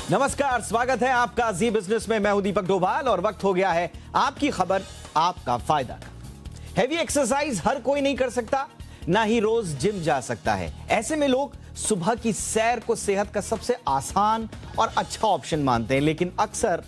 नमस्कार, स्वागत है आपका जी बिजनेस में। मैं हूं दीपक डोभाल और वक्त हो गया है आपकी खबर आपका फायदा का। हैवी एक्सरसाइज हर कोई नहीं कर सकता, ना ही रोज जिम जा सकता है। ऐसे में लोग सुबह की सैर को सेहत का सबसे आसान और अच्छा ऑप्शन मानते हैं, लेकिन अक्सर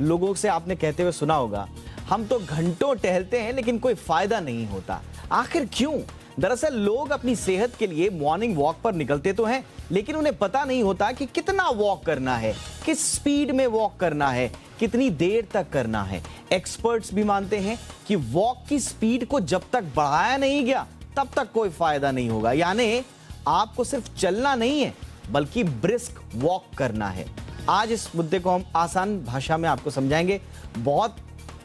लोगों से आपने कहते हुए सुना होगा, हम तो घंटों टहलते हैं लेकिन कोई फायदा नहीं होता। आखिर क्यों? दरअसल लोग अपनी सेहत के लिए मॉर्निंग वॉक पर निकलते तो हैं, लेकिन उन्हें पता नहीं होता कि कितना वॉक करना है, किस स्पीड में वॉक करना है, कितनी देर तक करना है। एक्सपर्ट्स भी मानते हैं कि वॉक की स्पीड को जब तक बढ़ाया नहीं गया तब तक कोई फायदा नहीं होगा। यानी आपको सिर्फ चलना नहीं है बल्कि ब्रिस्क वॉक करना है। आज इस मुद्दे को हम आसान भाषा में आपको समझाएंगे। बहुत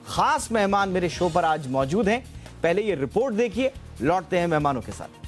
खास मेहमान मेरे शो पर आज मौजूद हैं। पहले ये रिपोर्ट देखिए, लौटते हैं मेहमानों के साथ।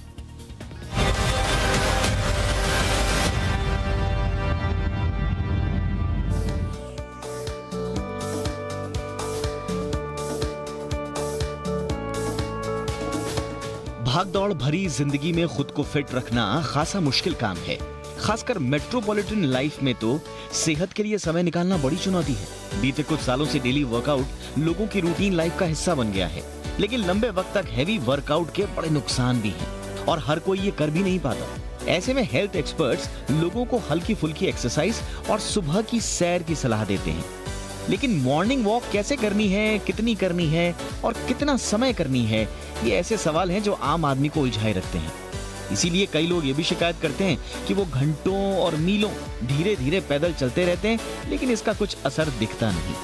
भागदौड़ भरी जिंदगी में खुद को फिट रखना खासा मुश्किल काम है। खासकर मेट्रोपॉलिटन लाइफ में तो सेहत के लिए समय निकालना बड़ी चुनौती है। बीते कुछ सालों से डेली वर्कआउट लोगों की रूटीन लाइफ का हिस्सा बन गया है, लेकिन लंबे वक्त तक हैवी वर्कआउट के बड़े नुकसान भी हैं और हर कोई ये कर भी नहीं पाता। ऐसे में हेल्थ एक्सपर्ट्स लोगों को हल्की फुल्की एक्सरसाइज और सुबह की सैर की सलाह देते हैं। लेकिन मॉर्निंग वॉक कैसे करनी है, कितनी करनी है और कितना समय करनी है, ये ऐसे सवाल हैं जो आम आदमी को उलझाए रखते हैं। इसीलिए कई लोग ये भी शिकायत करते हैं कि वो घंटों और मीलों धीरे धीरे पैदल चलते रहते हैं, लेकिन इसका कुछ असर दिखता नहीं।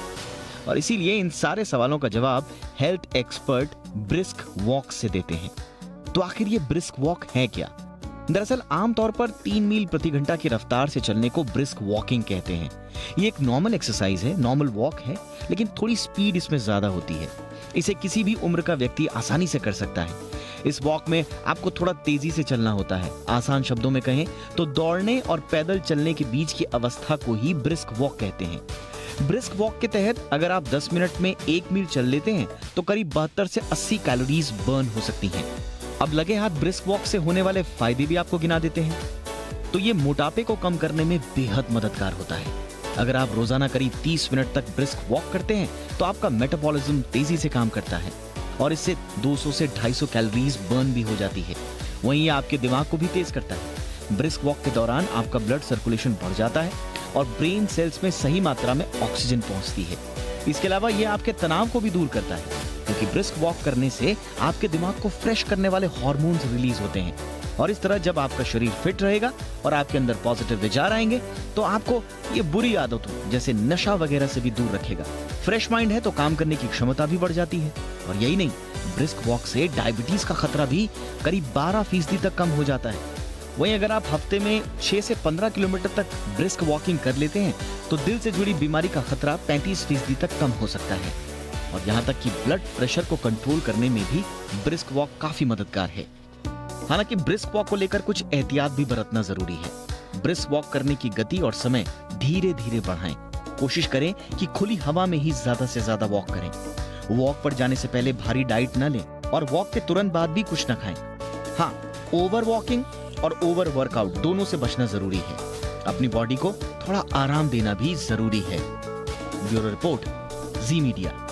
और इसीलिए इन सारे सवालों का जवाब हेल्थ एक्सपर्ट ब्रिस्क वॉक से देते हैं। तो आखिर ये ब्रिस्क वॉक है क्या? दरअसल आमतौर पर 3 मील प्रति घंटा की रफ्तार से चलने को ब्रिस्क वॉकिंग कहते हैं। ये एक नॉर्मल एक्सरसाइज है, नॉर्मल वॉक है, लेकिन थोड़ी स्पीड इसमें ज्यादा होती है। इसे किसी भी उम्र का व्यक्ति आसानी से कर सकता है। इस वॉक में आपको थोड़ा तेजी से चलना होता है। आसान शब्दों में कहें तो दौड़ने और पैदल चलने के बीच की अवस्था को ही ब्रिस्क वॉक कहते हैं। ब्रिस्क वॉक के तहत अगर आप 10 मिनट में 1 मील चल लेते हैं तो करीब 72 से 80 कैलोरीज बर्न हो सकती हैं। अब लगे हाथ ब्रिस्क वॉक से होने वाले फायदे भी आपको गिना देते हैं। तो ये मोटापे को कम करने में बेहद मददगार होता है। अगर आप रोजाना करीब 30 मिनट तक ब्रिस्क वॉक करते हैं तो आपका मेटाबॉलिज्म तेजी से काम करता है और इससे 200 से 250 कैलोरीज बर्न भी हो जाती है। वहीं ये आपके दिमाग को भी तेज करता है। ब्रिस्क वॉक के दौरान आपका ब्लड सर्कुलेशन बढ़ जाता है और ब्रेन सेल्स में सही मात्रा में ऑक्सीजन पहुंचती है। इसके अलावा ये आपके तनाव को भी दूर करता है, क्योंकि ब्रिस्क वॉक करने से आपके दिमाग को फ्रेश करने वाले हार्मोन्स रिलीज होते हैं। और इस तरह जब आपका शरीर फिट रहेगा और आपके अंदर पॉजिटिव विचार आएंगे तो आपको ये बुरी आदतों जैसे नशा वगैरह से भी दूर रखेगा। फ्रेश माइंड है तो काम करने की क्षमता भी बढ़ जाती है। और यही नहीं, ब्रिस्क वॉक से डायबिटीज का खतरा भी करीब 12% तक कम हो जाता है। वहीं अगर आप हफ्ते में 6 से 15 किलोमीटर तक ब्रिस्क वॉकिंग कर लेते हैं तो दिल से जुड़ी बीमारी का खतरा 35% तक कम हो सकता है। और यहाँ तक कि ब्लड प्रेशर को कंट्रोल करने में भी ब्रिस्क वॉक काफी मददगार है। हालांकि ब्रिस्क वॉक को लेकर कुछ एहतियात भी बरतना जरूरी है। ब्रिस्क वॉक करने की गति और समय धीरे धीरे बढ़ाएं। कोशिश करें कि खुली हवा में ही ज्यादा से ज्यादा वॉक करें। वॉक पर जाने से पहले भारी डाइट न लें और वॉक के तुरंत बाद भी कुछ न खाएं। हाँ, ओवर वॉकिंग और ओवर वर्कआउट दोनों से बचना जरूरी है। अपनी बॉडी को थोड़ा आराम देना भी जरूरी है। ब्यूरो रिपोर्ट, जी मीडिया।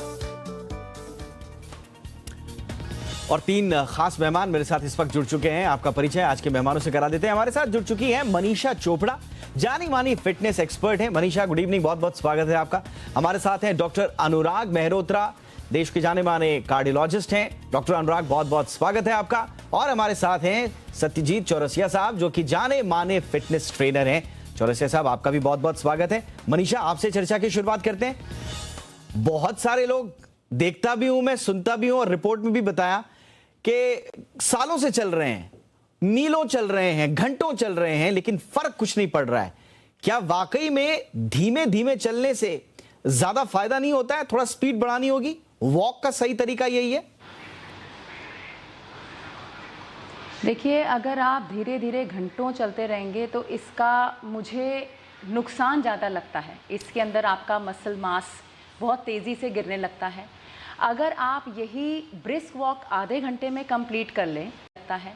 और 3 खास मेहमान मेरे साथ इस वक्त जुड़ चुके हैं। आपका परिचय आज के मेहमानों से करा देते हैं। हमारे साथ जुड़ चुकी हैं मनीषा चोपड़ा, जानी मानी फिटनेस एक्सपर्ट हैं। मनीषा, गुड इवनिंग, बहुत बहुत स्वागत है आपका। हमारे साथ हैं डॉक्टर अनुराग मेहरोत्रा, देश के जाने माने कार्डियोलॉजिस्ट हैं। डॉक्टर अनुराग, बहुत बहुत स्वागत है आपका। और हमारे साथ हैं सत्यजीत चौरसिया साहब, जो कि जाने माने फिटनेस ट्रेनर हैं। चौरसिया साहब, आपका भी बहुत बहुत स्वागत है। मनीषा, आपसे चर्चा की शुरुआत करते हैं। बहुत सारे लोग, देखता भी हूं मैं, सुनता भी हूं और रिपोर्ट में भी बताया कि सालों से चल रहे हैं, मीलों चल रहे हैं, घंटों चल रहे हैं, लेकिन फर्क कुछ नहीं पड़ रहा है। क्या वाकई में धीमे धीमे चलने से ज्यादा फायदा नहीं होता है? थोड़ा स्पीड बढ़ानी होगी? वॉक का सही तरीका यही है? देखिए, अगर आप धीरे धीरे घंटों चलते रहेंगे तो इसका मुझे नुकसान ज़्यादा लगता है। इसके अंदर आपका मसल मास बहुत तेज़ी से गिरने लगता है। अगर आप यही ब्रिस्क वॉक आधे घंटे में कंप्लीट कर लें, लगता है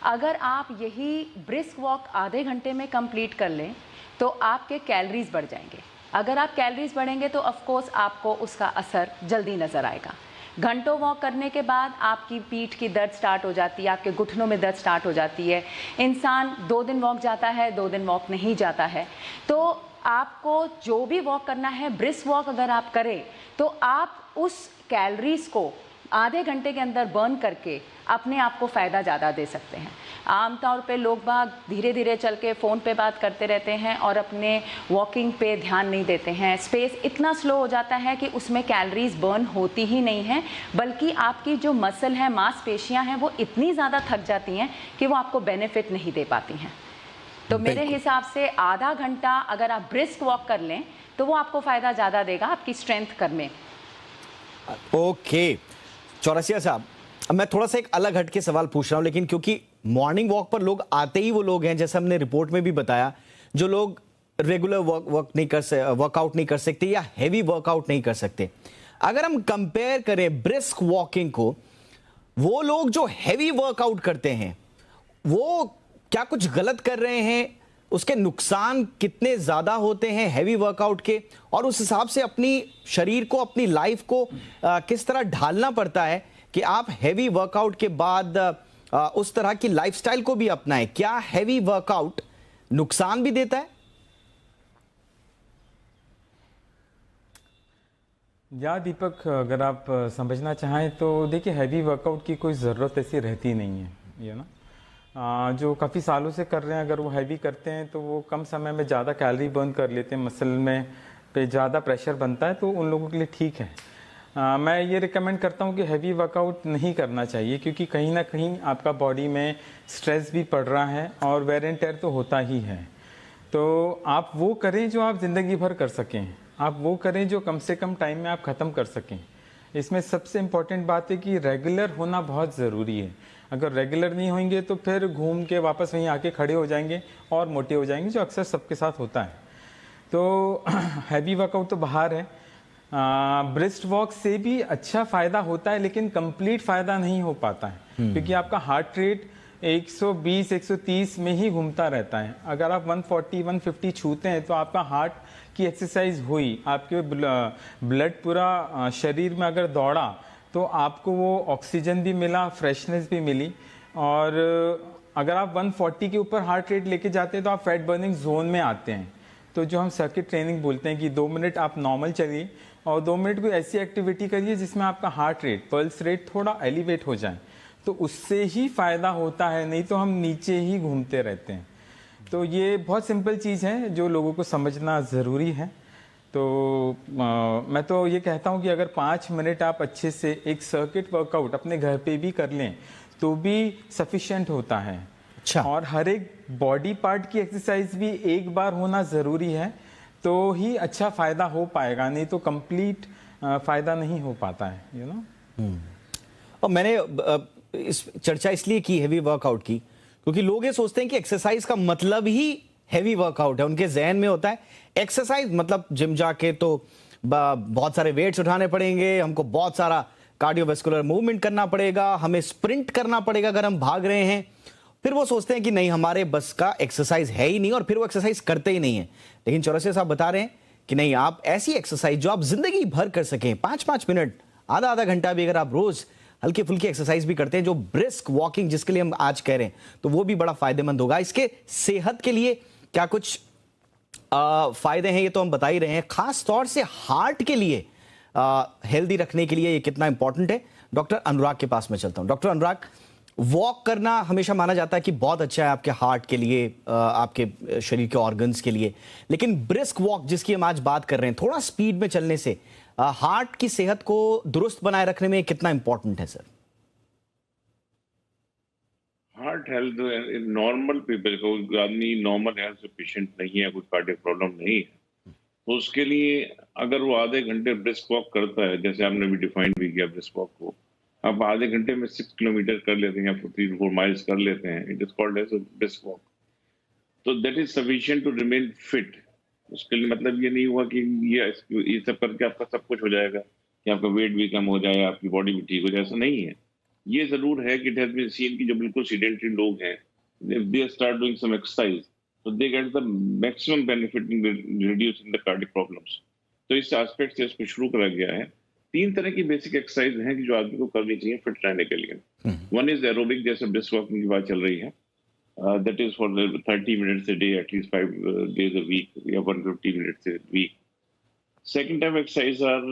अगर आप यही ब्रिस्क वॉक आधे घंटे में कंप्लीट कर लें तो आपके कैलोरीज बढ़ जाएंगे। अगर आप कैलोरीज बढ़ेंगे तो ऑफ कोर्स आपको उसका असर जल्दी नज़र आएगा। घंटों वॉक करने के बाद आपकी पीठ की दर्द स्टार्ट हो जाती है, आपके घुटनों में दर्द स्टार्ट हो जाती है। इंसान 2 दिन वॉक जाता है, 2 दिन वॉक नहीं जाता है। तो आपको जो भी वॉक करना है, ब्रिस्क वॉक अगर आप करें तो आप उस कैलोरीज को आधे घंटे के अंदर बर्न करके अपने आप को फ़ायदा ज़्यादा दे सकते हैं। आमतौर पे लोग बाग धीरे धीरे चल के फ़ोन पे बात करते रहते हैं और अपने वॉकिंग पे ध्यान नहीं देते हैं। स्पेस इतना स्लो हो जाता है कि उसमें कैलोरीज बर्न होती ही नहीं है, बल्कि आपकी जो मसल है, मांसपेशियां हैं, वो इतनी ज़्यादा थक जाती हैं कि वो आपको बेनिफिट नहीं दे पाती हैं। तो मेरे हिसाब से आधा घंटा अगर आप ब्रिस्क वॉक कर लें तो वो आपको फ़ायदा ज़्यादा देगा आपकी स्ट्रेंथ करने। ओके चौरसिया साहब, अब मैं थोड़ा सा एक अलग हट के सवाल पूछ रहा हूं, लेकिन क्योंकि मॉर्निंग वॉक पर लोग आते ही वो लोग हैं, जैसे हमने रिपोर्ट में भी बताया, जो लोग रेगुलर वर्कआउट नहीं कर सकते या हैवी वर्कआउट नहीं कर सकते। अगर हम कंपेयर करें ब्रिस्क वॉकिंग को, वो लोग जो हैवी वर्कआउट करते हैं वो क्या कुछ गलत कर रहे हैं? उसके नुकसान कितने ज्यादा होते हैं हैवी वर्कआउट के, और उस हिसाब से अपनी शरीर को, अपनी लाइफ को किस तरह ढालना पड़ता है कि आप हैवी वर्कआउट के बाद उस तरह की लाइफस्टाइल को भी अपनाएं? क्या हैवी वर्कआउट नुकसान भी देता है? या दीपक, अगर आप समझना चाहें तो देखिए, हैवी वर्कआउट की कोई ज़रूरत ऐसी रहती नहीं है, ये ना। जो काफ़ी सालों से कर रहे हैं, अगर वो हैवी करते हैं तो वो कम समय में ज़्यादा कैलोरी बर्न कर लेते हैं, मसल में पे ज़्यादा प्रेशर बनता है, तो उन लोगों के लिए ठीक है। मैं ये रिकमेंड करता हूँ कि हैवी वर्कआउट नहीं करना चाहिए, क्योंकि कहीं ना कहीं आपका बॉडी में स्ट्रेस भी पड़ रहा है और वेयर एंड टेयर तो होता ही है। तो आप वो करें जो आप ज़िंदगी भर कर सकें, आप वो करें जो कम से कम टाइम में आप ख़त्म कर सकें। इसमें सबसे इम्पॉर्टेंट बात है कि रेगुलर होना बहुत ज़रूरी है। अगर रेगुलर नहीं होंगे तो फिर घूम के वापस वहीं आके खड़े हो जाएंगे और मोटे हो जाएंगे, जो अक्सर सबके साथ होता है। तो हैवी वर्कआउट तो बाहर है। ब्रिस्ट वॉक से भी अच्छा फ़ायदा होता है, लेकिन कंप्लीट फ़ायदा नहीं हो पाता है, क्योंकि आपका हार्ट रेट 120-130 में ही घूमता रहता है। अगर आप 140-150 छूते हैं तो आपका हार्ट की एक्सरसाइज हुई, आपके ब्लड पूरा शरीर में अगर दौड़ा तो आपको वो ऑक्सीजन भी मिला, फ्रेशनेस भी मिली। और अगर आप 140 के ऊपर हार्ट रेट लेके जाते हैं तो आप फैट बर्निंग जोन में आते हैं। तो जो हम सर्किट ट्रेनिंग बोलते हैं कि 2 मिनट आप नॉर्मल चलिए और 2 मिनट कोई ऐसी एक्टिविटी करिए जिसमें आपका हार्ट रेट, पल्स रेट थोड़ा एलिवेट हो जाए, तो उससे ही फ़ायदा होता है, नहीं तो हम नीचे ही घूमते रहते हैं। तो ये बहुत सिंपल चीज़ है जो लोगों को समझना ज़रूरी है। तो मैं तो ये कहता हूँ कि अगर 5 मिनट आप अच्छे से एक सर्किट वर्कआउट अपने घर पे भी कर लें तो भी सफिशिएंट होता है। अच्छा। और हर एक बॉडी पार्ट की एक्सरसाइज भी एक बार होना ज़रूरी है, तो ही अच्छा फ़ायदा हो पाएगा, नहीं तो कंप्लीट फ़ायदा नहीं हो पाता है, यू नो। और मैंने इस चर्चा इसलिए की हैवी वर्कआउट की, क्योंकि लोग ये सोचते हैं कि एक्सरसाइज का मतलब ही हैवी वर्कआउट है। उनके जहन में होता है एक्सरसाइज मतलब जिम जाके तो बहुत सारे वेट्स उठाने पड़ेंगे, हमको बहुत सारा कार्डियोवैस्कुलर मूवमेंट करना पड़ेगा, हमें स्प्रिंट करना पड़ेगा अगर हम भाग रहे हैं। फिर वो सोचते हैं कि नहीं, हमारे बस का एक्सरसाइज है ही नहीं, और फिर वो एक्सरसाइज करते ही नहीं है। लेकिन चौरसिया साहब बता रहे हैं कि नहीं, आप ऐसी एक्सरसाइज जो आप जिंदगी भर कर सकें, 5-5 मिनट, आधा घंटा भी अगर आप रोज हल्की फुल्की एक्सरसाइज भी करते हैं, जो ब्रिस्क वॉकिंग जिसके लिए हम आज कह रहे हैं, तो वो भी बड़ा फायदेमंद होगा। इसके सेहत के लिए क्या कुछ फायदे हैं ये तो हम बता ही रहे हैं, खास तौर से हार्ट के लिए हेल्दी रखने के लिए ये कितना इंपॉर्टेंट है। डॉक्टर अनुराग के पास में चलता हूं। डॉक्टर अनुराग, वॉक करना हमेशा माना जाता है कि बहुत अच्छा है आपके हार्ट के लिए, आपके शरीर के ऑर्गन्स के लिए, लेकिन ब्रिस्क वॉक जिसकी हम आज बात कर रहे हैं, थोड़ा स्पीड में चलने से हार्ट की सेहत को दुरुस्त बनाए रखने में कितना इंपॉर्टेंट है sir? Heart health normal people को, आदमी नॉर्मल हेल्थ से पेशेंट नहीं है, कोई कार्डियक प्रॉब्लम नहीं है, तो उसके लिए अगर वो आधे घंटे ब्रिस्क वॉक करता है, जैसे आपने भी डिफाइन भी किया ब्रिस्क वॉक को, आप आधे घंटे में 6 किलोमीटर कर लेते हैं या 3 to 4 माइल्स कर लेते हैं, it is called as brisk walk, तो that is sufficient to remain fit. उसके लिए मतलब ये नहीं हुआ कि ये सब करके आपका सब कुछ हो जाएगा, कि आपका वेट भी कम हो जाए, आपकी बॉडी भी ठीक हो जाए, ऐसा नहीं है। ये जरूर है कि इट हैज बीन सीन कि जो बिल्कुल सीडेंटरी लोग हैं, if they start doing some exercise, so they get the maximum benefit in reducing the cardiac problems. तो इस एस्पेक्ट से इसको शुरू करा गया है। 3 तरह की बेसिक एक्सरसाइज हैं कि जो आदमी को करनी चाहिए फिट रहने के लिए। वन इज एरोबिक, जैसे ब्रिस्क वॉकिंग की बात चल रही है, that is for 30 minutes a day, at least 5 days a week, या 150 minutes a week. Second type of exercise are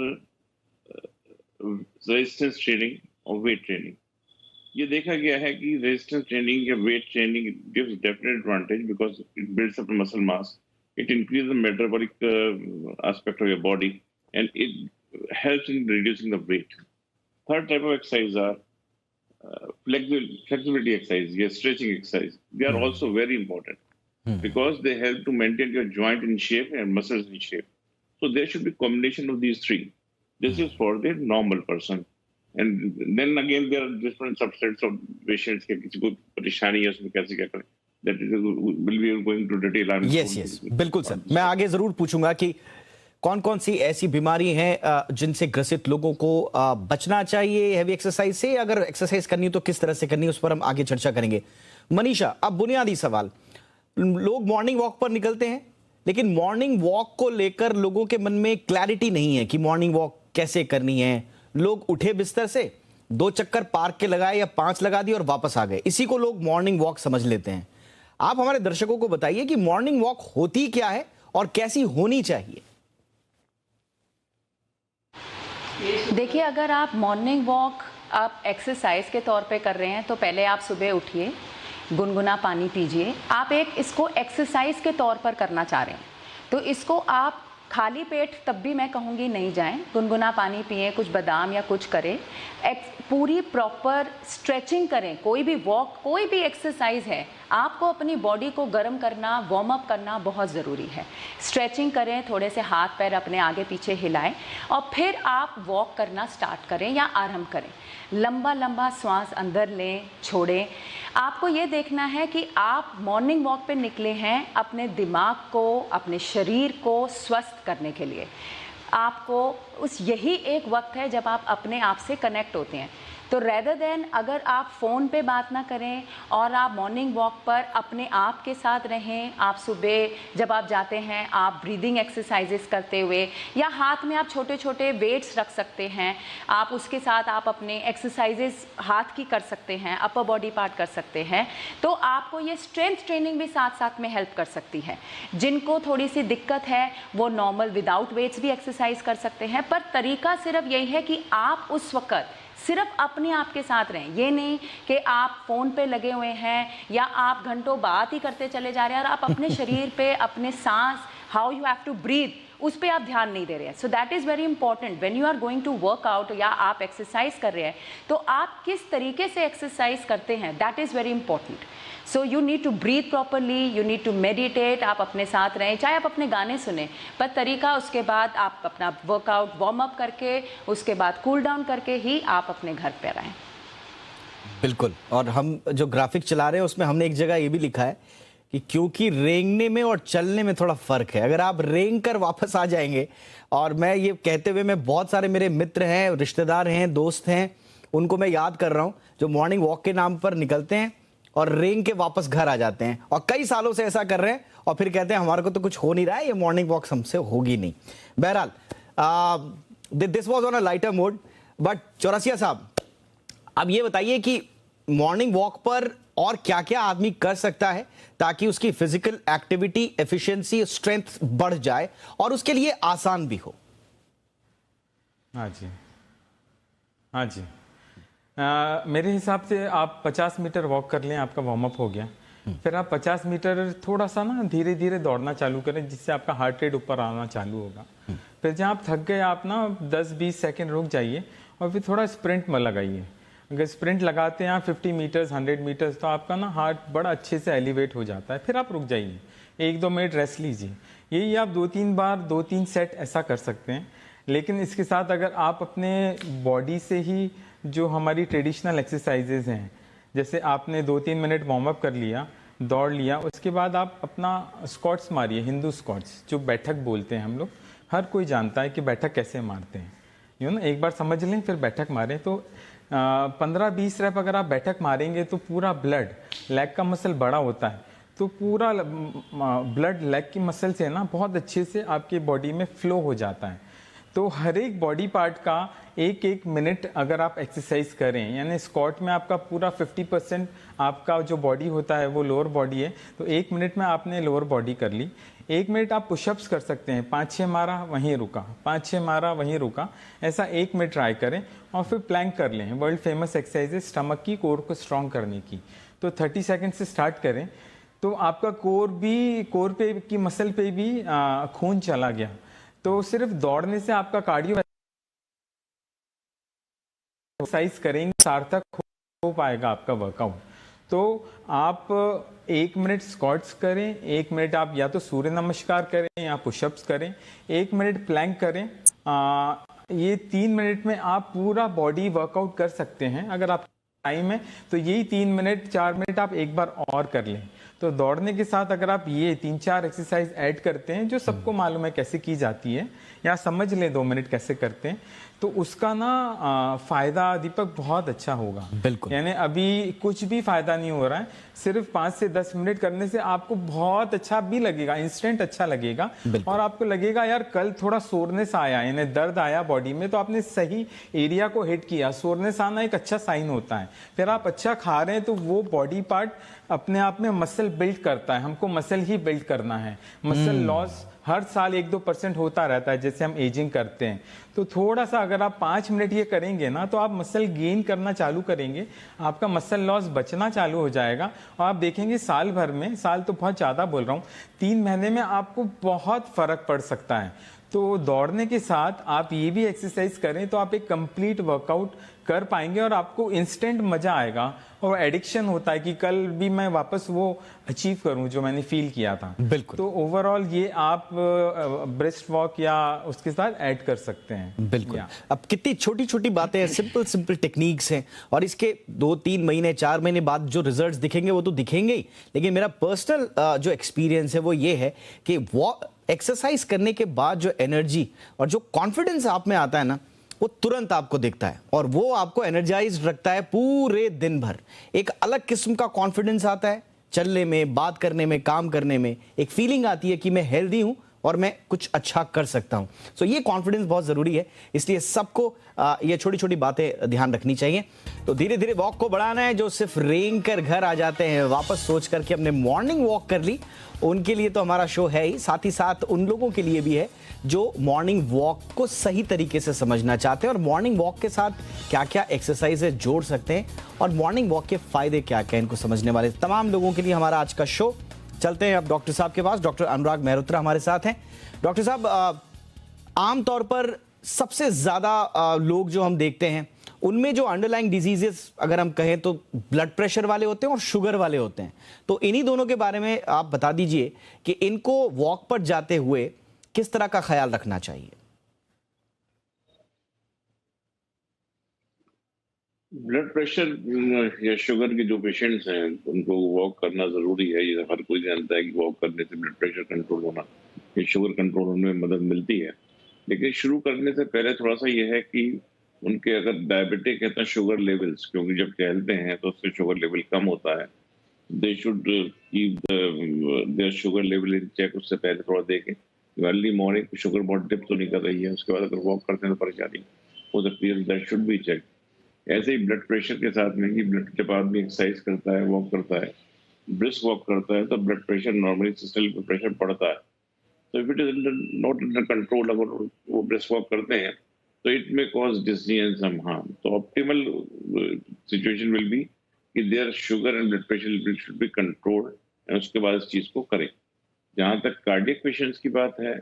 resistance training और weight training. ये देखा गया है कि रेजिस्टेंस ट्रेनिंग या weight training gives definite advantage because it builds up muscle mass, it increase the metabolic aspect of your body and it helps in reducing the weight. Third type of exercise are flexibility exercise, yes, stretching exercise. They are also very important because they help to maintain your joint in shape and muscles in shape. So there should be combination of these three. This is for the normal person. And then again, there are different subsets of patients के किसी को परेशानी है उसमें कैसे क्या करें. That is, will be going to detail. Yes, बिल्कुल सर. मैं आगे जरूर पूछूंगा कि कौन कौन सी ऐसी बीमारी हैं जिनसे ग्रसित लोगों को बचना चाहिए हैवी एक्सरसाइज से, अगर एक्सरसाइज करनी हो तो किस तरह से करनी है, उस पर हम आगे चर्चा करेंगे. मनीषा, अब बुनियादी सवाल, लोग मॉर्निंग वॉक पर निकलते हैं लेकिन मॉर्निंग वॉक को लेकर लोगों के मन में क्लैरिटी नहीं है कि मॉर्निंग वॉक कैसे करनी है. लोग उठे बिस्तर से 2 चक्कर पार्क के लगाए या 5 लगा दिए और वापस आ गए, इसी को लोग मॉर्निंग वॉक समझ लेते हैं. आप हमारे दर्शकों को बताइए कि मॉर्निंग वॉक होती क्या है और कैसी होनी चाहिए. देखिए, अगर आप मॉर्निंग वॉक आप एक्सरसाइज के तौर पे कर रहे हैं तो पहले आप सुबह उठिए, गुनगुना पानी पीजिए. आप इसको एक्सरसाइज के तौर पर करना चाह रहे हैं तो इसको आप खाली पेट तब भी मैं कहूँगी नहीं जाएं. गुनगुना पानी पिएं, कुछ बादाम या कुछ करें, पूरी प्रॉपर स्ट्रेचिंग करें. कोई भी वॉक, कोई भी एक्सरसाइज है, आपको अपनी बॉडी को गर्म करना, वार्म अप करना बहुत ज़रूरी है. स्ट्रेचिंग करें, थोड़े से हाथ पैर अपने आगे पीछे हिलाएं और फिर आप वॉक करना स्टार्ट करें या आरंभ करें. लंबा लंबा श्वास अंदर लें, छोड़ें. आपको ये देखना है कि आप मॉर्निंग वॉक पे निकले हैं अपने दिमाग को, अपने शरीर को स्वस्थ करने के लिए. आपको यही एक वक्त है जब आप अपने आप से कनेक्ट होते हैं. तो रेदर देन अगर आप फ़ोन पे बात ना करें और आप मॉर्निंग वॉक पर अपने आप के साथ रहें, आप सुबह जब आप जाते हैं आप ब्रीदिंग एक्सरसाइजेस करते हुए या हाथ में आप छोटे छोटे वेट्स रख सकते हैं, आप उसके साथ आप अपने एक्सरसाइजेस हाथ की कर सकते हैं, अपर बॉडी पार्ट कर सकते हैं. तो आपको ये स्ट्रेंथ ट्रेनिंग भी साथ साथ में हेल्प कर सकती है. जिनको थोड़ी सी दिक्कत है वो नॉर्मल विदाउट वेट्स भी एक्सरसाइज कर सकते हैं, पर तरीका सिर्फ यही है कि आप उस वक्त सिर्फ अपने आप के साथ रहें. ये नहीं कि आप फ़ोन पे लगे हुए हैं या आप घंटों बात ही करते चले जा रहे हैं और आप अपने शरीर पे, अपने सांस, how you have to breathe, उस पर आप ध्यान नहीं दे रहे हैं. So that is very important when you are going to work out या आप एक्सरसाइज कर रहे हैं तो आप किस तरीके से एक्सरसाइज करते हैं, that is very important. So you need to breathe properly, you need to meditate. आप अपने साथ रहें, चाहे आप अपने गाने सुने, पर तरीका उसके बाद आप अपना वर्कआउट वार्म अप करके उसके बाद कूल डाउन करके ही आप अपने घर पे रहें. बिल्कुल. और हम जो ग्राफिक चला रहे हैं उसमें हमने एक जगह ये भी लिखा है कि क्योंकि रेंगने में और चलने में थोड़ा फर्क है. अगर आप रेंग कर वापस आ जाएंगे, और मैं ये कहते हुए मैं बहुत सारे मेरे मित्र हैं, रिश्तेदार हैं, दोस्त हैं, उनको मैं याद कर रहा हूं जो मॉर्निंग वॉक के नाम पर निकलते हैं और रेंग के वापस घर आ जाते हैं और कई सालों से ऐसा कर रहे हैं और फिर कहते हैं हमारे को तो कुछ हो नहीं रहा है, ये मॉर्निंग वॉक हमसे होगी नहीं. बहरहाल this was on a lighter mode. But Chaurasia साहब, अब ये बताइए कि मॉर्निंग वॉक पर और क्या क्या आदमी कर सकता है ताकि उसकी फिजिकल एक्टिविटी, एफिशिएंसी, स्ट्रेंथ बढ़ जाए और उसके लिए आसान भी हो. हाँ जी. मेरे हिसाब से आप 50 मीटर वॉक कर लें, आपका वार्म अप हो गया. फिर आप 50 मीटर थोड़ा सा ना धीरे धीरे दौड़ना चालू करें, जिससे आपका हार्ट रेट ऊपर आना चालू होगा. फिर जहाँ आप थक गए आप ना 10-20 सेकेंड रुक जाइए और फिर थोड़ा स्प्रिंट में लगाइए. अगर स्प्रिंट लगाते हैं आप 50 मीटर्स, 100 मीटर्स, तो आपका ना हार्ट बड़ा अच्छे से एलिवेट हो जाता है. फिर आप रुक जाइए, 1-2 मिनट रेस्ट लीजिए. यही आप 2-3 बार 2-3 सेट ऐसा कर सकते हैं. लेकिन इसके साथ अगर आप अपने बॉडी से ही जो हमारी ट्रेडिशनल एक्सरसाइजेज हैं, जैसे आपने 2-3 मिनट वार्म अप कर लिया, दौड़ लिया, उसके बाद आप अपना स्क्वाट्स मारिए, हिंदू स्क्वाट्स, जो बैठक बोलते हैं हम लोग. हर कोई जानता है कि बैठक कैसे मारते हैं, यू ना. एक बार समझ लें फिर बैठक मारें. तो 15-20 रैप अगर आप बैठक मारेंगे तो पूरा ब्लड, लेग का मसल बड़ा होता है तो पूरा ब्लड लेग की मसल से ना बहुत अच्छे से आपके बॉडी में फ्लो हो जाता है। तो हर एक बॉडी पार्ट का एक एक मिनट अगर आप एक्सरसाइज करें, यानी स्क्वाट में आपका पूरा 50% आपका जो बॉडी होता है वो लोअर बॉडी है, तो 1 मिनट में आपने लोअर बॉडी कर ली। 1 मिनट आप पुशअप्स कर सकते हैं, 5-6 मारा वहीं रुका, 5-6 मारा वहीं रुका, ऐसा 1 मिनट ट्राई करें। और फिर प्लैंक कर लें, वर्ल्ड फेमस एक्सरसाइज है स्टमक की, कोर को स्ट्रॉन्ग करने की। तो 30 सेकेंड से स्टार्ट करें तो आपका कोर पे की मसल पे भी खून चला गया। तो सिर्फ दौड़ने से आपका कार्डियो एक्सरसाइज करेंगे सार्थक हो पाएगा आपका वर्कआउट। तो आप 1 मिनट स्क्वाट्स करें, 1 मिनट आप या तो सूर्य नमस्कार करें या पुशअप्स करें, 1 मिनट प्लैंक करें। ये 3 मिनट में आप पूरा बॉडी वर्कआउट कर सकते हैं। अगर आप टाइम है तो यही 3 मिनट 4 मिनट आप एक बार और कर लें। तो दौड़ने के साथ अगर आप ये 3-4 एक्सरसाइज ऐड करते हैं, जो सबको मालूम है कैसे की जाती है, या समझ लें 2 मिनट कैसे करते हैं, तो उसका ना फायदा दीपक बहुत अच्छा होगा। बिल्कुल। यानी अभी कुछ भी फायदा नहीं हो रहा है, सिर्फ 5 से 10 मिनट करने से आपको बहुत अच्छा भी लगेगा, इंस्टेंट अच्छा लगेगा। और आपको लगेगा यार कल थोड़ा सोरनेस आया, यानी दर्द आया बॉडी में, तो आपने सही एरिया को हिट किया। सोरनेस आना एक अच्छा साइन होता है। फिर आप अच्छा खा रहे हैं तो वो बॉडी पार्ट अपने आप में मसल बिल्ड करता है। हमको मसल ही बिल्ड करना है। मसल लॉस हर साल 1-2% होता रहता है जैसे हम एजिंग करते हैं। तो थोड़ा सा अगर आप 5 मिनट ये करेंगे ना, तो आप मसल गेन करना चालू करेंगे, आपका मसल लॉस बचना चालू हो जाएगा। और आप देखेंगे साल भर में, साल तो बहुत ज़्यादा बोल रहा हूँ, 3 महीने में आपको बहुत फर्क पड़ सकता है। तो दौड़ने के साथ आप ये भी एक्सरसाइज करें तो आप एक कंप्लीट वर्कआउट कर पाएंगे और आपको इंस्टेंट मजा आएगा। और एडिक्शन होता है कि कल भी मैं वापस वो अचीव करूं जो मैंने फील किया था। बिल्कुल। तो ओवरऑल ये आप ब्रेस्ट वॉक या उसके साथ ऐड कर सकते हैं। बिल्कुल। अब कितनी छोटी छोटी बातें हैं, सिंपल टेक्निक्स हैं, और इसके 2-3 महीने 4 महीने बाद जो रिजल्ट्स दिखेंगे वो तो दिखेंगे ही। लेकिन मेरा पर्सनल जो एक्सपीरियंस है वो ये है कि एक्सरसाइज करने के बाद जो एनर्जी और जो कॉन्फिडेंस आप में आता है ना, वो तुरंत आपको दिखता है और वो आपको एनर्जाइज रखता है पूरे दिन भर। एक अलग किस्म का कॉन्फिडेंस आता है चलने में, बात करने में, काम करने में। एक फीलिंग आती है कि मैं हेल्दी हूं और मैं कुछ अच्छा कर सकता हूं। सो ये कॉन्फिडेंस बहुत जरूरी है, इसलिए सबको ये छोटी छोटी बातें ध्यान रखनी चाहिए। तो धीरे धीरे वॉक को बढ़ाना है। जो सिर्फ रेंग कर घर आ जाते हैं वापस सोच करके हमने मॉर्निंग वॉक कर ली, उनके लिए तो हमारा शो है ही, साथ ही साथ उन लोगों के लिए भी है जो मॉर्निंग वॉक को सही तरीके से समझना चाहते हैं और मॉर्निंग वॉक के साथ क्या क्या एक्सरसाइजेज जोड़ सकते हैं और मॉर्निंग वॉक के फायदे क्या क्या, इनको समझने वाले तमाम लोगों के लिए हमारा आज का शो। चलते हैं अब डॉक्टर साहब के पास। डॉक्टर अनुराग मेहरोत्रा हमारे साथ हैं। डॉक्टर साहब, आमतौर पर सबसे ज्यादा लोग जो हम देखते हैं उनमें जो अंडरलाइंग डिजीजेस अगर हम कहें तो ब्लड प्रेशर वाले होते हैं और शुगर वाले होते हैं। तो इन्हीं दोनों के बारे में आप बता दीजिए कि इनको वॉक पर जाते हुए किस तरह का ख्याल रखना चाहिए। ब्लड प्रेशर या शुगर के जो पेशेंट्स हैं उनको वॉक करना जरूरी है। ये हर कोई जानता है कि वॉक करने से ब्लड प्रेशर कंट्रोल होना, ये शुगर कंट्रोल होने में मदद मिलती है। लेकिन शुरू करने से पहले थोड़ा सा ये है कि उनके अगर डायबिटिक है तो शुगर लेवल्स, क्योंकि जब टहलते हैं तो उससे शुगर लेवल कम होता है, they should keep their sugar level in check. उससे पहले थोड़ा देखें अर्ली मॉर्निंग शुगर बहुत डिप तो नहीं कर रही है। उसके बाद अगर वॉक करते हैं तो परेशानी हो सकती है, दैट शुड बी चेक। ऐसे ही ब्लड प्रेशर के साथ में कि ब्लड जब आदमी एक्सरसाइज करता है, वॉक करता है, ब्रिस्क वॉक करता है, तो blood pressure normally systemic pressure बढ़ता है। तो if it is not under control, अगर वो ब्रिस्क वॉक करते हैं तो it may cause disease and some harm. तो ऑप्टिमल सिचुएशन विल बी कि their sugar and blood pressure should be controlled, और उसके बाद इस चीज को करें। जहां तक कार्डियक पेशेंट्स की बात है,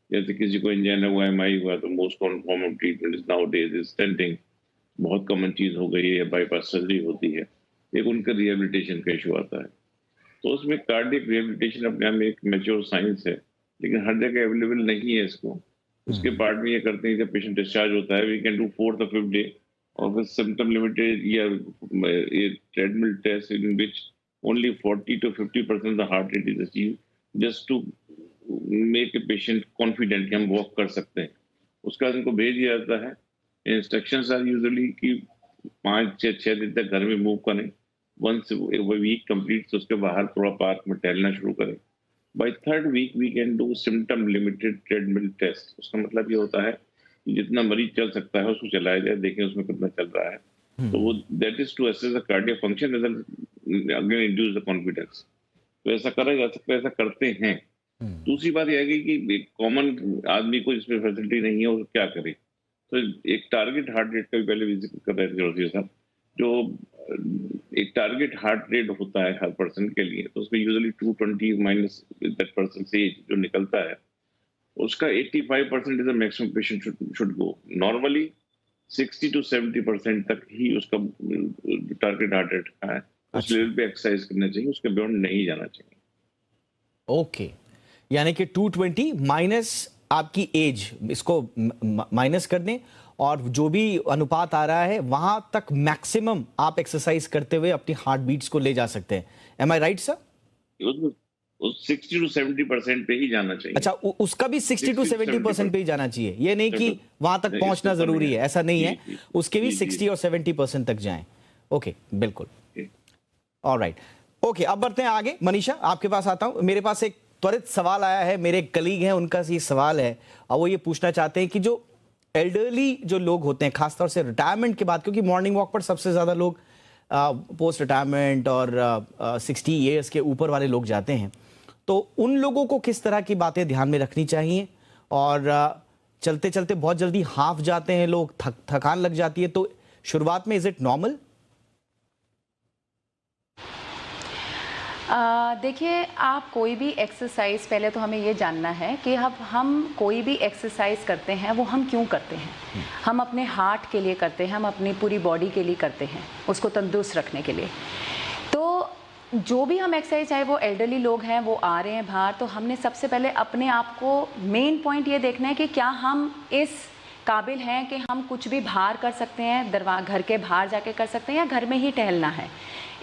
जैसे किसी को एंजाइना हुआ, एमआई हुआ, तो most common form of treatment is now days is stenting. बहुत कॉमन चीज हो गई है, बाईपास सर्जरी होती है। एक उनका रिहेबिलिटेशन का इशू आता है, तो उसमें कार्डियक रिहेबिलिटेशन अपने आप में एक मैच्योर साइंस है, लेकिन हर जगह अवेलेबल नहीं है इसको। उसके पार्ट में ये करते हैं जब पेशेंट डिस्चार्ज होता है, we can do 4th or 5th day और फिर सिम्टम लिमिटेड या treadmill test in which only 40 to 50% the heart rate is achieve, just to make a patient confident कि हम वॉक कर सकते हैं। उसका उनको भेज दिया जाता है। इंस्ट्रक्शंस आर यूजुअली कि 5 से 6 दिन तक घर में मूव करें, वंस वीक कंप्लीट तो उसके बाहर थोड़ा पार्क में टहलना शुरू करें। By third week we can do symptom limited treadmill test. उसका मतलब ये होता है कि जितना मरीज चल सकता है उसको चलाया जाए, देखें उसमें कितना चल रहा है। तो वो that is to assess the cardiac function again induce the confidence. तो ऐसा करा जा सकता है, ऐसा करते हैं। दूसरी बात यह है कि कॉमन आदमी को इसमें फैसिलिटी नहीं है, वो क्या करे। तो एक टारगेट हार्ट रेट का भी पहले विजिट कर रहे थे जोशी साहब, जो एक टारगेट हार्ट रेट होता है हर पर्सन के लिए, तो उसमें यूजुअली 220 माइनस दैट पर्सन से जो निकलता है उसका 85% is the maximum patient should go. Normally 60 to 70% तक ही उसका टारगेट हार्ट रेट का है, उस लेवल पे एक्सरसाइज करना चाहिए, उसके बियॉन्ड नहीं जाना चाहिए। ओके, यानी कि 220 माइनस आपकी एज, इसको माइनस कर दें और जो भी अनुपात आ रहा है वहां तक मैक्सिमम आप एक्सरसाइज करते हुए अपनी हार्ट बीट्स को ले जा सकते हैं। Am I right sir? 60 to 70% पे ही जाना चाहिए। अच्छा, उसका भी 60 to 70% पे ही जाना चाहिए, ये नहीं कि वहां तक पहुंचना जरूरी है, ऐसा नहीं है, उसके भी 60 और 70% तक जाएं। ओके, बिल्कुल, ऑलराइट। ओके, अब बढ़ते हैं आगे। मनीषा, आपके पास आता हूं। मेरे पास एक त्वरित सवाल आया है, मेरे एक कलीग हैं, उनका ये सवाल है और वो ये पूछना चाहते हैं कि जो एल्डरली जो लोग होते हैं, खासतौर से रिटायरमेंट के बाद, क्योंकि मॉर्निंग वॉक पर सबसे ज्यादा लोग पोस्ट रिटायरमेंट और 60 ईयर्स के ऊपर वाले लोग जाते हैं, तो उन लोगों को किस तरह की बातें ध्यान में रखनी चाहिए? और चलते चलते बहुत जल्दी हाफ जाते हैं लोग, थकान लग जाती है, तो शुरुआत में इज इट नॉर्मल? देखिए, आप कोई भी एक्सरसाइज, पहले तो हमें ये जानना है कि अब हम कोई भी एक्सरसाइज करते हैं वो हम क्यों करते हैं। हम अपने हार्ट के लिए करते हैं, हम अपनी पूरी बॉडी के लिए करते हैं, उसको तंदुरुस्त रखने के लिए। तो जो भी हम एक्सरसाइज, चाहे वो एल्डरली लोग हैं, वो आ रहे हैं बाहर, तो हमने सबसे पहले अपने आप को मेन पॉइंट ये देखना है कि क्या हम इस काबिल हैं कि हम कुछ भी बाहर कर सकते हैं, घर के बाहर जाके कर सकते हैं, या घर में ही टहलना है।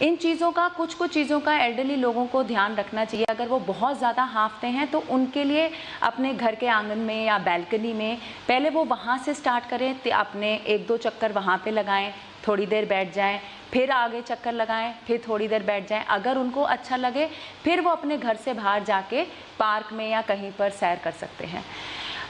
इन चीज़ों का, कुछ चीज़ों का एल्डरली लोगों को ध्यान रखना चाहिए। अगर वो बहुत ज़्यादा हाँफते हैं तो उनके लिए अपने घर के आंगन में या बैल्कनी में पहले वो वहाँ से स्टार्ट करें, तो अपने 1-2 चक्कर वहाँ पे लगाएं, थोड़ी देर बैठ जाएं, फिर आगे चक्कर लगाएं, फिर थोड़ी देर बैठ जाएं। अगर उनको अच्छा लगे फिर वो अपने घर से बाहर जाके पार्क में या कहीं पर सैर कर सकते हैं।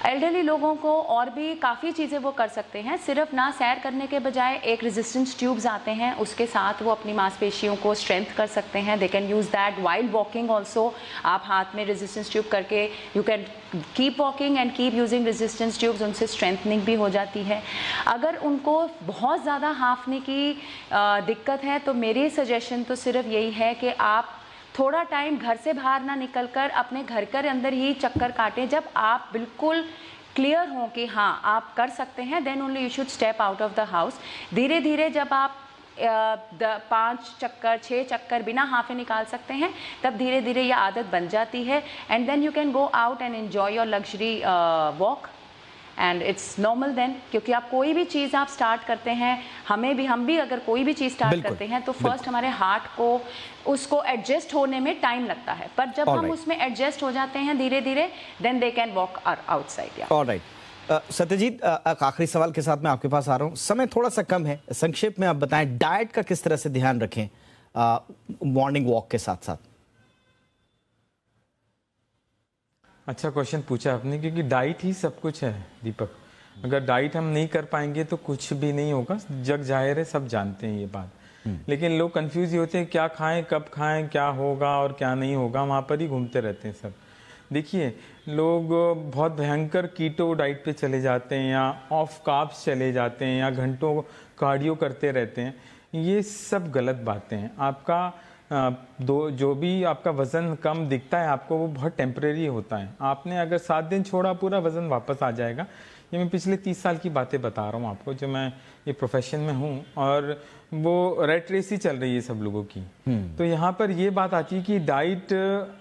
एल्डरली लोगों को और भी काफ़ी चीज़ें वो कर सकते हैं, सिर्फ ना सैर करने के बजाय एक रेजिस्टेंस ट्यूब्स आते हैं, उसके साथ वो अपनी मांसपेशियों को स्ट्रेंथ कर सकते हैं। They can use that while walking also. आप हाथ में रेजिस्टेंस ट्यूब करके you can keep walking and keep using resistance tubes, उनसे स्ट्रेंथनिंग भी हो जाती है। अगर उनको बहुत ज़्यादा हाँफने की दिक्कत है तो मेरी सजेशन तो सिर्फ यही है कि आप थोड़ा टाइम घर से बाहर ना निकलकर अपने घर के अंदर ही चक्कर काटें। जब आप बिल्कुल क्लियर हों कि हाँ आप कर सकते हैं, then only you should step out of the house. धीरे धीरे जब आप 5 चक्कर 6 चक्कर बिना हाफे निकाल सकते हैं, तब धीरे धीरे ये आदत बन जाती है, and then you can go out and enjoy your luxury walk and it's normal then. क्योंकि आप कोई भी चीज़ आप स्टार्ट करते हैं, हम भी अगर कोई भी चीज़ स्टार्ट करते हैं तो फर्स्ट हमारे हार्ट को उसको एडजस्ट होने में टाइम लगता है, पर जब हम उसमें एडजस्ट हो जाते हैं धीरे धीरे, then they can walk outside. Alright, Satyajit, आखिरी सवाल के साथ मैं आपके पास आ रहा हूँ, समय थोड़ा सा कम है, संक्षेप में आप बताएं डाइट का किस तरह से ध्यान रखें मॉर्निंग वॉक के साथ साथ? अच्छा क्वेश्चन पूछा आपने, क्योंकि डाइट ही सब कुछ है दीपक। अगर डाइट हम नहीं कर पाएंगे तो कुछ भी नहीं होगा, जग जाहिर है, सब जानते हैं ये बात। लेकिन लोग कंफ्यूज ही होते हैं, क्या खाएं, कब खाएं, क्या होगा और क्या नहीं होगा, वहाँ पर ही घूमते रहते हैं सब। देखिए, लोग बहुत भयंकर कीटो डाइट पे चले जाते हैं या ऑफ कार्ब्स चले जाते हैं या घंटों कार्डियो करते रहते हैं, ये सब गलत बातें हैं। आपका जो भी आपका वज़न कम दिखता है आपको, वो बहुत टेम्परेरी होता है। आपने अगर 7 दिन छोड़ा, पूरा वज़न वापस आ जाएगा। ये मैं पिछले 30 साल की बातें बता रहा हूँ आपको, जो मैं ये प्रोफेशन में हूँ, और वो रेट रेस ही चल रही है सब लोगों की। तो यहाँ पर ये बात आती है कि डाइट,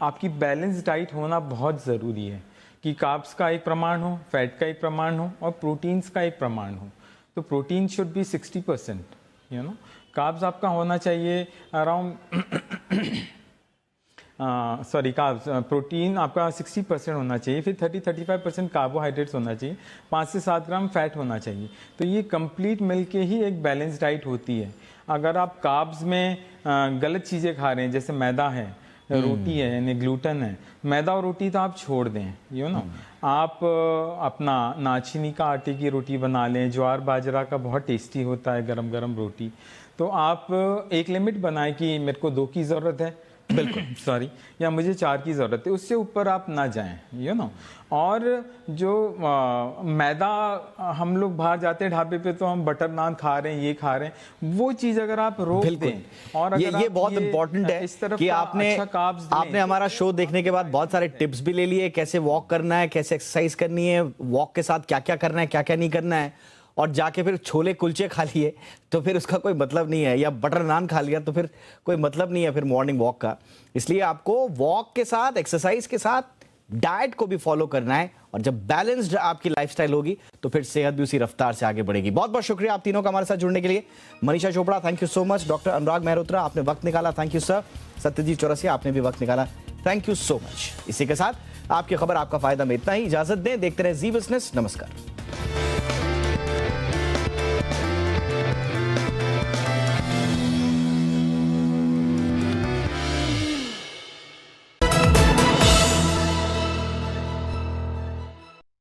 आपकी बैलेंस डाइट होना बहुत ज़रूरी है, कि कार्ब्स का एक प्रमाण हो, फैट का एक प्रमाण हो और प्रोटीन्स का एक प्रमाण हो। तो प्रोटीन शुड बी 60%, कार्ब्स आपका होना चाहिए अराउंड सॉरी कार्ब्स, प्रोटीन आपका 60% होना चाहिए, फिर 30-35% कार्बोहाइड्रेट्स होना चाहिए, 5 से 7 ग्राम फैट होना चाहिए। तो ये कंप्लीट मिल के ही एक बैलेंस डाइट होती है। अगर आप कार्ब्स में गलत चीज़ें खा रहे हैं, जैसे मैदा है, रोटी है, यानी ग्लूटेन है, मैदा और रोटी तो आप छोड़ दें, यू नो। आप अपना नाचनी का आटे की रोटी बना लें, ज्वार बाजरा का बहुत टेस्टी होता है गरम गरम रोटी। तो आप एक लिमिट बनाएं कि मेरे को 2 की ज़रूरत है, बिल्कुल सॉरी, या मुझे 4 की ज़रूरत है, उससे ऊपर आप ना जाएं, यू नो। और जो मैदा, हम लोग बाहर जाते हैं ढाबे पे तो हम बटर नान खा रहे हैं, ये खा रहे हैं, वो चीज़ अगर आप रोक दें, और अगर ये बहुत इंपॉर्टेंट है इस तरफ कि का आपने अच्छा कार्ब्स दें, आपने हमारा शो देखने के बाद बहुत सारे टिप्स भी ले लिए, कैसे वॉक करना है, कैसे एक्सरसाइज करनी है, वॉक के साथ क्या क्या करना है, क्या क्या नहीं करना है, और जाके फिर छोले कुलचे खा लिए तो फिर उसका कोई मतलब नहीं है, या बटर नान खा लिया तो फिर कोई मतलब नहीं है फिर मॉर्निंग वॉक का। इसलिए आपको वॉक के साथ, एक्सरसाइज के साथ डाइट को भी फॉलो करना है, और जब बैलेंस्ड आपकी लाइफस्टाइल होगी तो फिर सेहत भी उसी रफ्तार से आगे बढ़ेगी। बहुत बहुत शुक्रिया आप तीनों का हमारे साथ जुड़ने के लिए। Manisha Chopra, thank you so much. Doctor Anurag Mehrotra, आपने वक्त निकाला, thank you sir. Satyajit Chaurasia, आपने भी वक्त निकाला, थैंक यू सो मच। इसी के साथ आपकी खबर आपका फायदा में इतना ही। इजाजत दें, देखते रहे जी बिजनेस। नमस्कार।